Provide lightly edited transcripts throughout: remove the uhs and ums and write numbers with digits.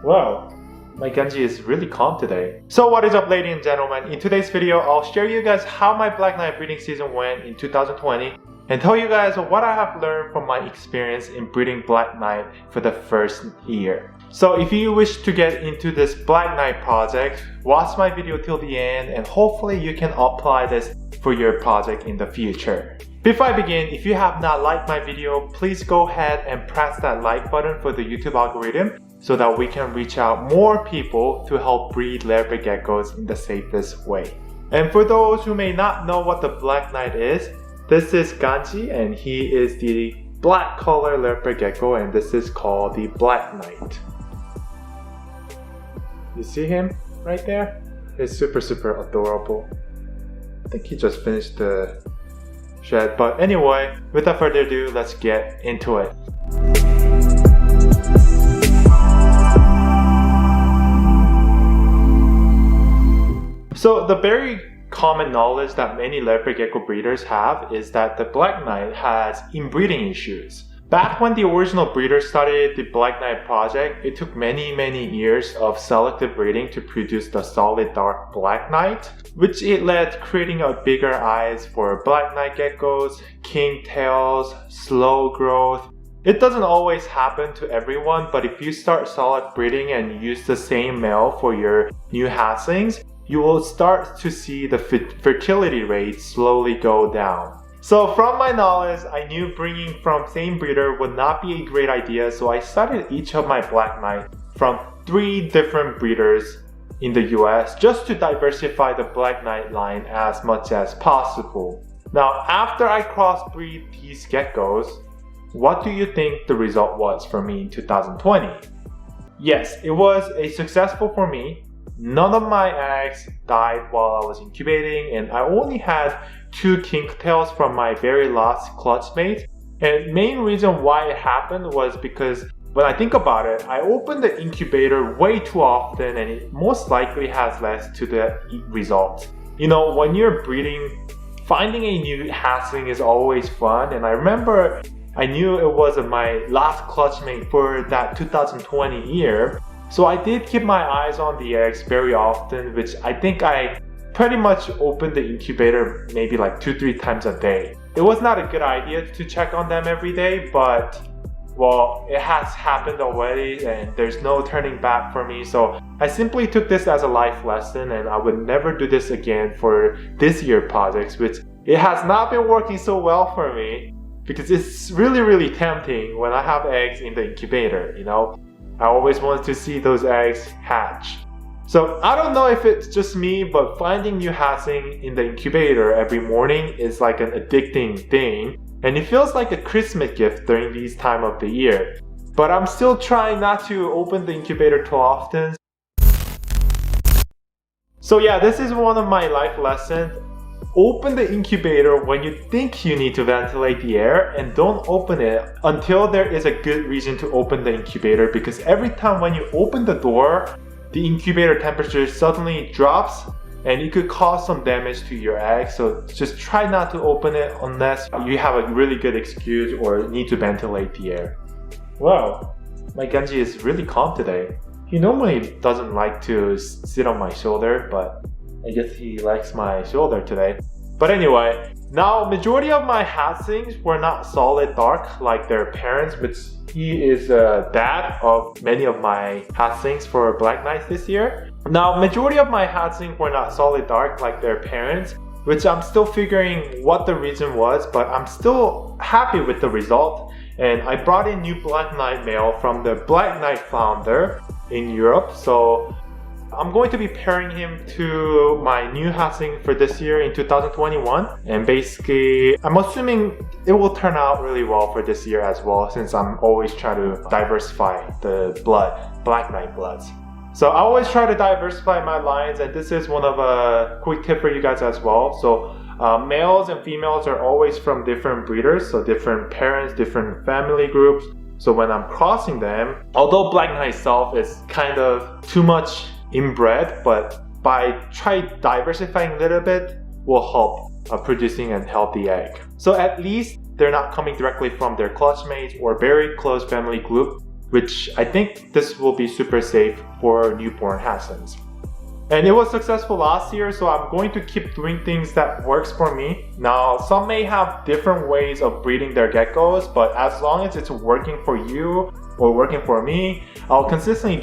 Wow, my Genji is really calm today. So what is up, ladies and gentlemen? In today's video, I'll share you guys how my Black Knight breeding season went in 2020 and tell you guys what I have learned from my experience in breeding Black Knight for the first year. So if you wish to get into this Black Knight project, watch my video till the end and hopefully you can apply this for your project in the future. Before I begin, if you have not liked my video, please go ahead and press that like button for the YouTube algorithm so that we can reach out more people to help breed leopard geckos in the safest way. And for those who may not know what the Black Knight is, this is Ganji and he is the black color leopard gecko and this is called the Black Knight. You see him right there? He's super adorable. I think he just finished the shed, but anyway, without further ado, let's get into it. So the very common knowledge that many leopard gecko breeders have is that the Black Knight has inbreeding issues. Back when the original breeders started the Black Knight project, it took many years of selective breeding to produce the solid dark Black Knight, which it led creating a bigger eyes for Black Knight geckos, king tails, slow growth. It doesn't always happen to everyone, but if you start solid breeding and use the same male for your new hatchlings, you will start to see the fertility rate slowly go down. So from my knowledge, I knew bringing from same breeder would not be a great idea, so I started each of my Black Knight from 3 different breeders in the US just to diversify the Black Knight line as much as possible. Now after I crossbreed these geckos, what do you think the result was for me in 2020? Yes, it was a successful for me. None of my eggs died while I was incubating and I only had 2 kink tails from my very last clutch mate. And main reason why it happened was because when I think about it, I opened the incubator way too often and it most likely has led to the result. You know, when you're breeding, finding a new hatchling is always fun, and I remember I knew it was my last clutch mate for that 2020 year. So I did keep my eyes on the eggs very often, which I think I pretty much opened the incubator maybe like 2-3 times a day. It was not a good idea to check on them every day, but well, it has happened already and there's no turning back for me. So I simply took this as a life lesson and I would never do this again for this year projects, which it has not been working so well for me because it's really tempting when I have eggs in the incubator, you know. I always wanted to see those eggs hatch. So I don't know if it's just me, but finding new hatchling in the incubator every morning is like an addicting thing. And it feels like a Christmas gift during these time of the year. But I'm still trying not to open the incubator too often. So yeah, this is one of my life lessons. Open the incubator when you think you need to ventilate the air and don't open it until there is a good reason to open the incubator, because every time when you open the door, the incubator temperature suddenly drops and it could cause some damage to your egg. So just try not to open it unless you have a really good excuse or need to ventilate the air. Wow, my Genji is really calm today. He normally doesn't like to sit on my shoulder, but I guess he likes my shoulder today. But anyway, now majority of my hatchlings were not solid dark like their parents, which he is a dad of many of my hatchlings for Black Knights this year. Now majority of my hatchlings were not solid dark like their parents, which I'm still figuring what the reason was, but I'm still happy with the result. And I brought in new Black Knight male from the Black Knight founder in Europe. So I'm going to be pairing him to my new hatchling for this year in 2021, and basically I'm assuming it will turn out really well for this year as well, since I'm always trying to diversify the Black Knight bloods. So I always try to diversify my lines, and this is one of a quick tip for you guys as well. So males and females are always from different breeders, so different parents, different family groups. So when I'm crossing them, although Black Knight itself is kind of too much inbred, but by diversifying a little bit will help producing a healthy egg. So at least they're not coming directly from their clutch mates or very close family group. which I think this will be super safe for newborn Hassans. And it was successful last year, so I'm going to keep doing things that works for me. Now, some may have different ways of breeding their geckos, but as long as it's working for you or working for me, I'll consistently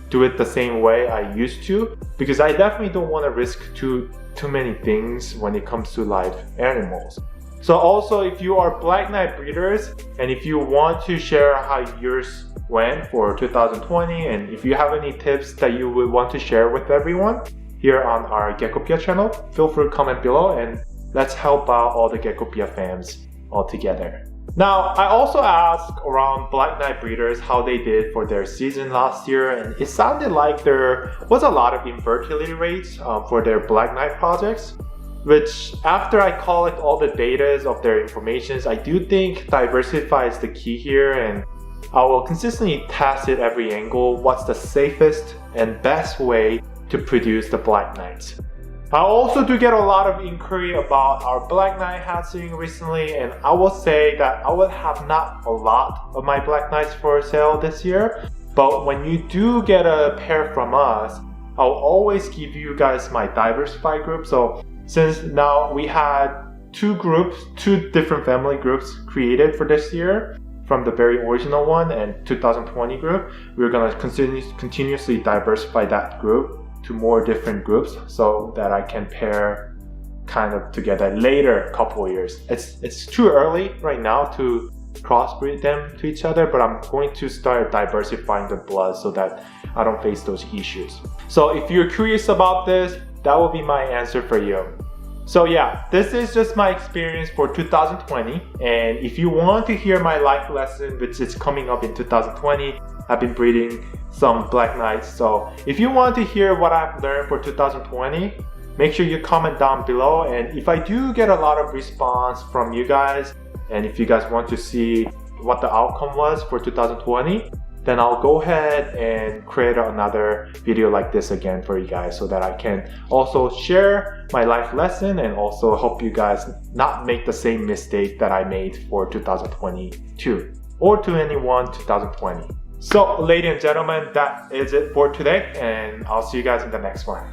do it the same way I used to, because I definitely don't want to risk too many things when it comes to live animals. So also, if you are Black Knight breeders and if you want to share how yours went for 2020, and if you have any tips that you would want to share with everyone here on our Geckopia channel, feel free to comment below and let's help out all the Geckopia fans all together. Now, I also asked around Black Knight breeders how they did for their season last year, and it sounded like there was a lot of infertility rates for their Black Knight projects, which after I collect all the data of their informations, I do think diversify is the key here, and I will consistently test at every angle what's the safest and best way to produce the Black Knights. I also do get a lot of inquiry about our Black Knight hatching recently, and I will say that I will have not a lot of my Black Knights for sale this year, but when you do get a pair from us, I'll always give you guys my diversified group. So since now we had two different family groups created for this year, from the very original one and 2020 group, we're going to continuously diversify that group to more different groups so that I can pair kind of together later couple of years. It's too early right now to crossbreed them to each other, but I'm going to start diversifying the blood so that I don't face those issues. So if you're curious about this, that will be my answer for you. So yeah, this is just my experience for 2020, and if you want to hear my life lesson, which is coming up in 2020, I've been breeding some Black Knights, so if you want to hear what I've learned for 2020, make sure you comment down below, and if I do get a lot of response from you guys, and if you guys want to see what the outcome was for 2020, then I'll go ahead and create another video like this again for you guys so that I can also share my life lesson and also help you guys not make the same mistake that I made for 2022 or 2020. So ladies and gentlemen, that is it for today, and I'll see you guys in the next one.